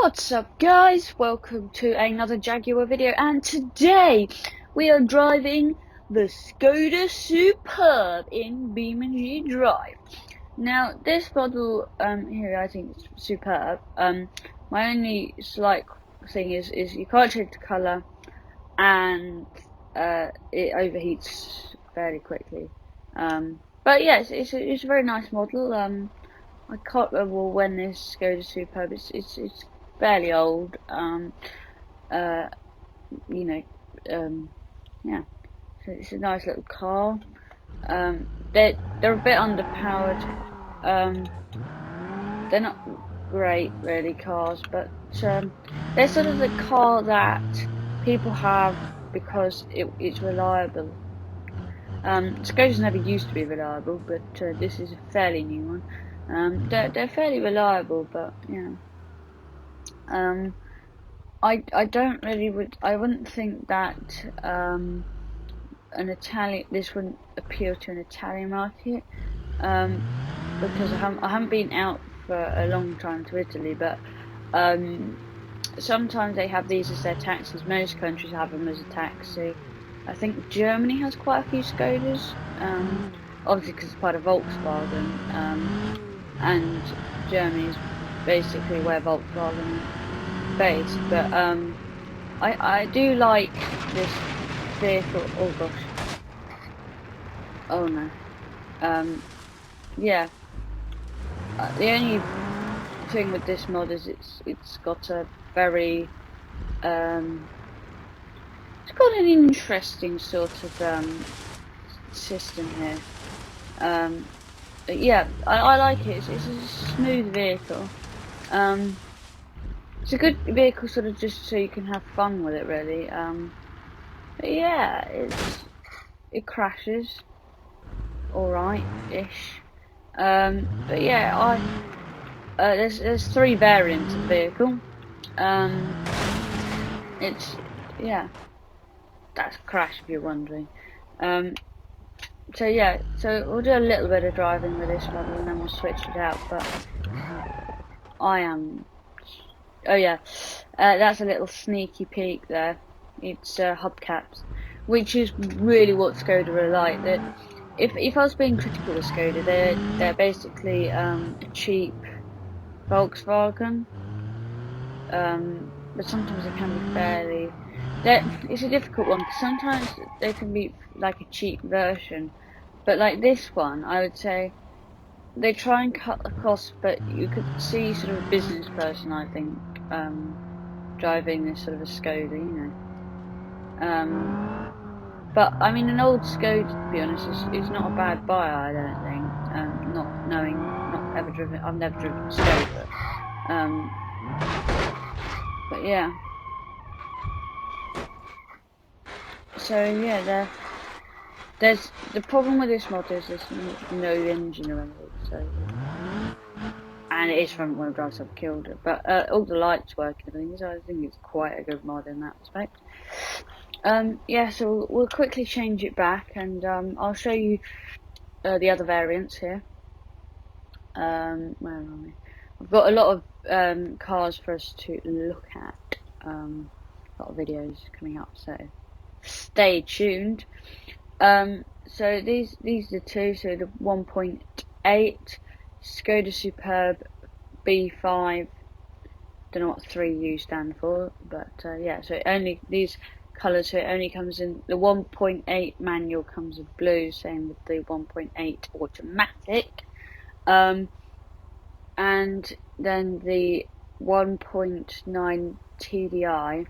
What's up guys, welcome to another Jaguar video, and today we are driving the Skoda Superb in Beamang Drive. Now this model here I think it's superb. My only slight thing is you can't change the colour, and it overheats fairly quickly. But yes, it's a very nice model. I can't remember when this Skoda Superb. It's fairly old. Yeah. So it's a nice little car. They're a bit underpowered. They're not great really cars, but they're sort of the car that people have because it's reliable. Skodas never used to be reliable, but this is a fairly new one. They're fairly reliable, but yeah. I wouldn't think that this wouldn't appeal to an Italian market, because I haven't been out for a long time to Italy, but sometimes they have these as their taxis. Most countries have them as a taxi. I think Germany has quite a few Skodas, obviously because it's part of Volkswagen, and Germany is basically where Volkswagen is based. But I do like this vehicle. Oh gosh. Oh no. Yeah. The only thing with this mod is it's got a very it's got an interesting sort of system here. But yeah, I like it. It's a smooth vehicle. It's a good vehicle, sort of just so you can have fun with it, really. But yeah, it crashes, all right-ish. But yeah, there's 3 variants of the vehicle. Yeah, that's a crash if you're wondering. So yeah, so we'll do a little bit of driving with this model and then we'll switch it out. But oh yeah, that's a little sneaky peek there. It's hubcaps, which is really what Skoda are like. That if I was being critical of Skoda, they're basically a cheap Volkswagen. But sometimes they can be fairly. It's a difficult one because sometimes they can be like a cheap version, but like this one, I would say they try and cut the cost, but you could see sort of a business person, I think, driving this sort of a Skoda, you know. But I mean, an old Skoda, to be honest, is not a bad buy, I don't think. I've never driven a Skoda. But yeah. So yeah, there's the problem with this mod is there's no engine or anything, so and it is front wheel drive, so I've killed it. But all the lights work and everything, so I think it's quite a good mod in that respect. Yeah, so we'll quickly change it back, and I'll show you the other variants here. Where are we? I've got a lot of cars for us to look at. A lot of videos coming up, so stay tuned. So these are 2. So the 1.8 Skoda Superb B5. Don't know what 3U stand for, but yeah. So these colours. So it only comes in the 1.8 manual comes in blue. Same with the 1.8 automatic. And then the 1.9 TDI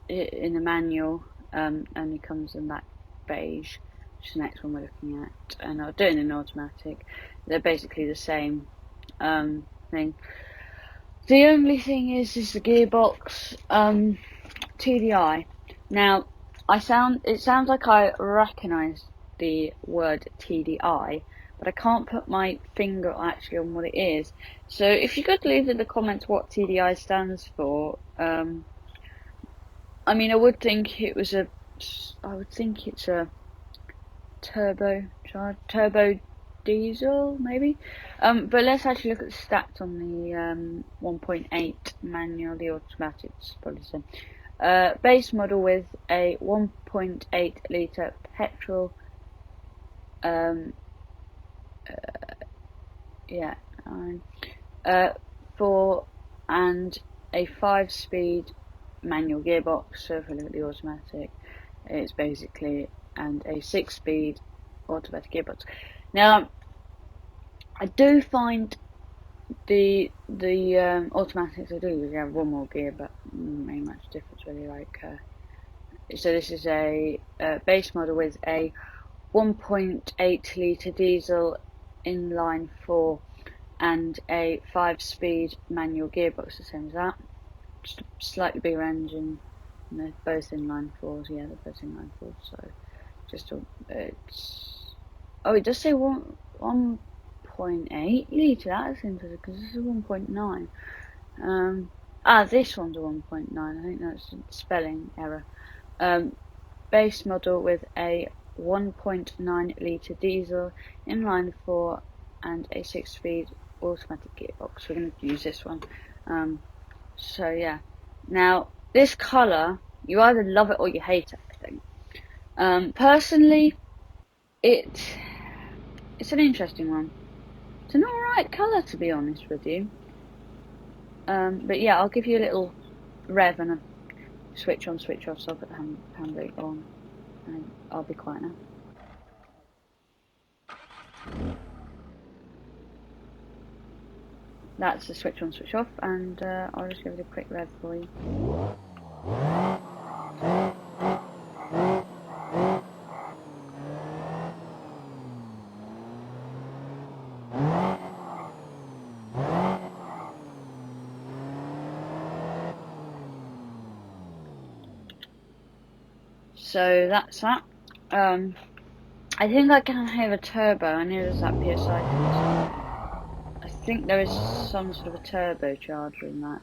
in the manual only comes in that beige, which is the next one we're looking at, and I'll do it in an automatic. They're basically the same thing. The only thing is the gearbox TDI. Now it sounds like I recognise the word TDI, but I can't put my finger actually on what it is. So if you could leave in the comments what TDI stands for. I mean, I would think it's a turbo diesel, maybe. But let's actually look at the stats on the 1.8 manual, the automatic. Probably the same. Base model with a 1.8 litre petrol. Yeah. For and a 5-speed manual gearbox. So if we look at the automatic, it's basically and a 6-speed automatic gearbox. Now, I do find the automatics I do have one more gear, but not much difference really. So this is a base model with a 1.8 litre diesel inline 4 and a 5-speed manual gearbox, the same as that. Just a slightly bigger engine. And they're both inline 4s. Yeah, they're both inline 4s. So just it's. Oh, it does say 1.8 litre. That's interesting because this is 1.9. This one's a 1.9. I think that's a spelling error. Base model with a 1.9 litre diesel inline 4 and a 6-speed automatic gearbox. We're going to use this one. So yeah. Now this colour, you either love it or you hate it, I think. Personally, it's an interesting one. It's an alright colour, to be honest with you. But yeah, I'll give you a little rev and a switch on, switch off. So I'll put the handbrake on, and I'll be quiet now. That's the switch on, switch off, and I'll just give it a quick rev for you. So that's that. I think I can hear a turbo. I know there's that PSI. I think there is some sort of a turbocharger in that.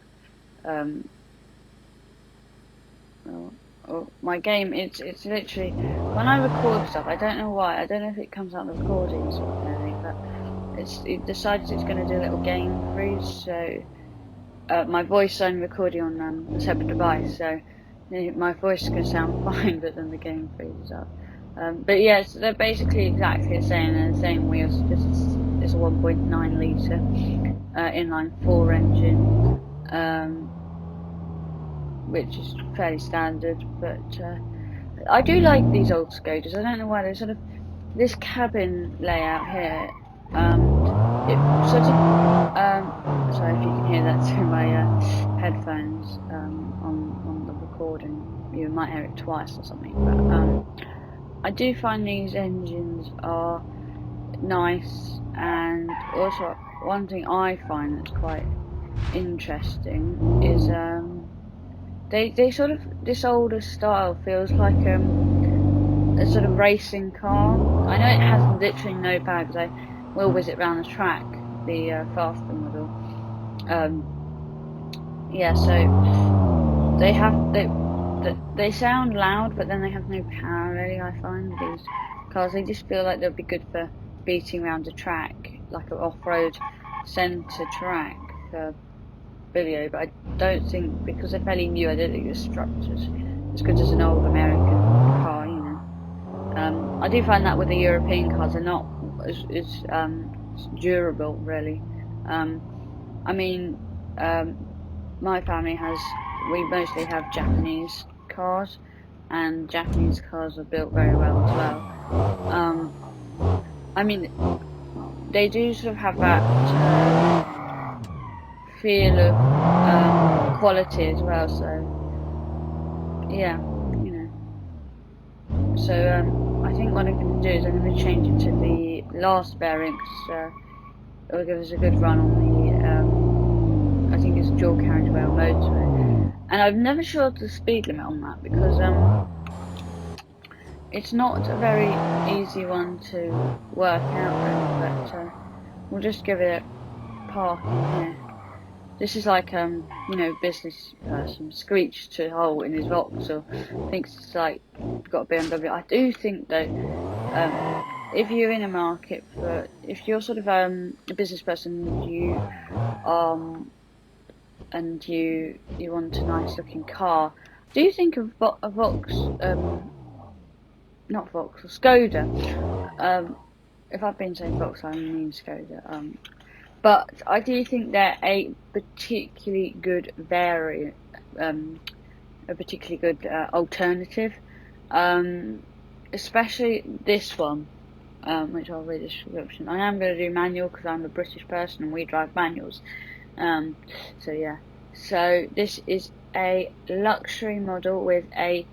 My game, it's literally, when I record stuff, I don't know why, I don't know if it comes out in the recordings or anything, but it decides it's going to do a little gain freeze. So my voice I'm recording on a separate device, so my voice is going to sound fine, but then the game freezes up. But yes, they're basically exactly the same. They're the same wheels, just it's a 1.9 litre inline 4 engine, which is fairly standard. But I do like these old Skodas. I don't know why. They're sort of this cabin layout here. It sort of sorry if you can hear that through my headphones on the recording. You might hear it twice or something. But I do find these engines are nice, and also one thing I find that's quite interesting is they sort of, this older style feels like a sort of racing car. I know it has literally no power because I will whiz it around the track, the faster model. Yeah, so they sound loud, but then they have no power really. I find these cars, they just feel like they'll be good for beating around a track, like an off-road centre track for video. But I don't think, because they're fairly new, I don't think the structure's as good as an old American car, you know. I do find that with the European cars, they're not as durable really. I mean, my family we mostly have Japanese cars, and Japanese cars are built very well as well. I mean, they do sort of have that feel of quality as well. So yeah, you know. So I think what I'm going to do is I'm going to change it to the last bearing, because it'll give us a good run on the I think it's dual carriage wheel motorway. And I'm never sure the speed limit on that, because it's not a very easy one to work out really, but we'll just give it a park in here. This is like you know, business person screeched to a hole in his Vauxhall, thinks it's like got a BMW. I do think though if you're in a market for, if you're sort of a business person, and you want a nice looking car, do you think of a Vox, not Vox, or Skoda? If I've been saying Vox, I mean Skoda. But I do think they're a particularly good variant, a particularly good alternative, especially this one, which I'll read the description. I am going to do manual because I'm a British person and we drive manuals. So yeah. So this is a luxury model with a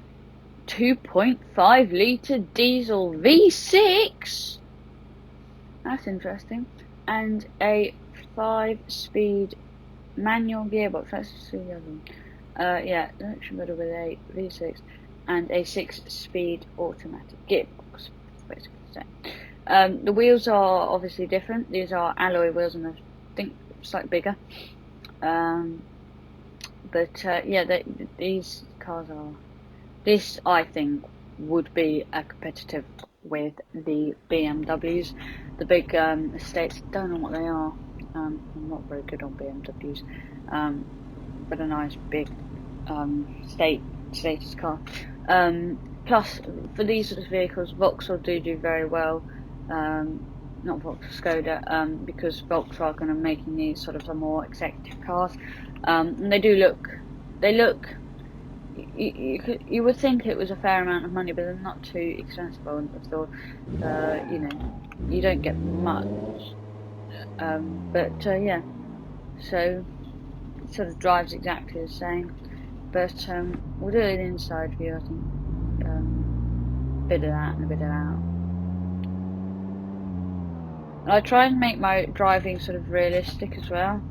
2.5 litre diesel V6. That's interesting. And a 5-speed manual gearbox. Let's see the other one. Yeah, luxury model with a V6 and a 6-speed automatic gearbox. Basically, the wheels are obviously different. These are alloy wheels, and I think slightly bigger. But yeah, these cars are. This, I think, would be a competitive with the BMWs, the big estates. Don't know what they are. I'm not very good on BMWs, but a nice big status car. Plus, for these sort of vehicles, Vauxhall do very well. Not Vauxhall, Skoda, because Volkswagen are making these sort of more executive cars, and they look. You would think it was a fair amount of money, but they're not too expensive. I wouldn't have thought. You don't get much. But yeah, so it sort of drives exactly the same. But we'll do an inside view, I think. Bit of that and a bit of that. And I try and make my driving sort of realistic as well.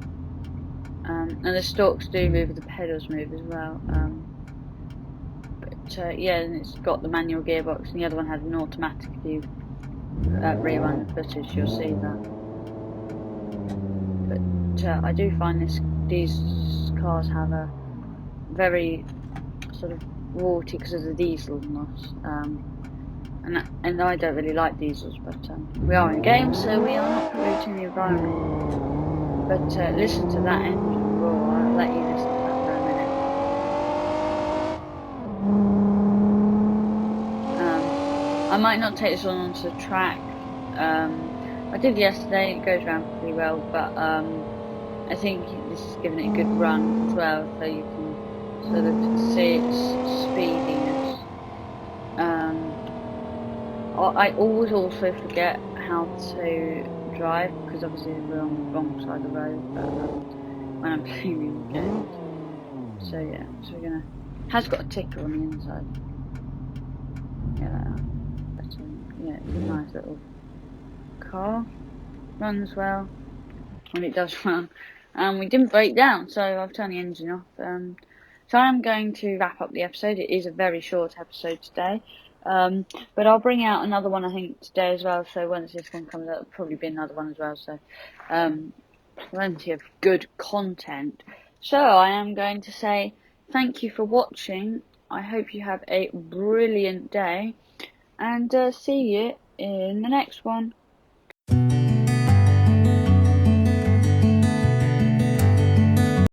And the stalks do move, the pedals move as well. But yeah, and it's got the manual gearbox, and the other one had an automatic. If you rewind the footage, you'll see that. But I do find these cars have a very sort of raughty because of the diesel loss. And I don't really like diesels, but we are in a game, so we are not polluting the environment. But listen to that engine roar. I'll let you listen to that for a minute. I might not take this one onto the track. I did yesterday. It goes around pretty well, but I think this is giving it a good run as well, so you can sort of see its speediness. I always also forget how to drive because obviously we're on the wrong side of the road, but when I'm playing games. So yeah, so we're gonna. Has got a ticker on the inside. Yeah, but yeah, it's a nice little car. Runs well when it does run. And we didn't break down, so I've turned the engine off. So I'm going to wrap up the episode. It is a very short episode today. But I'll bring out another one, I think, today as well. So once this one comes out, there'll probably be another one as well. So, plenty of good content. So I am going to say thank you for watching. I hope you have a brilliant day, and see you in the next one.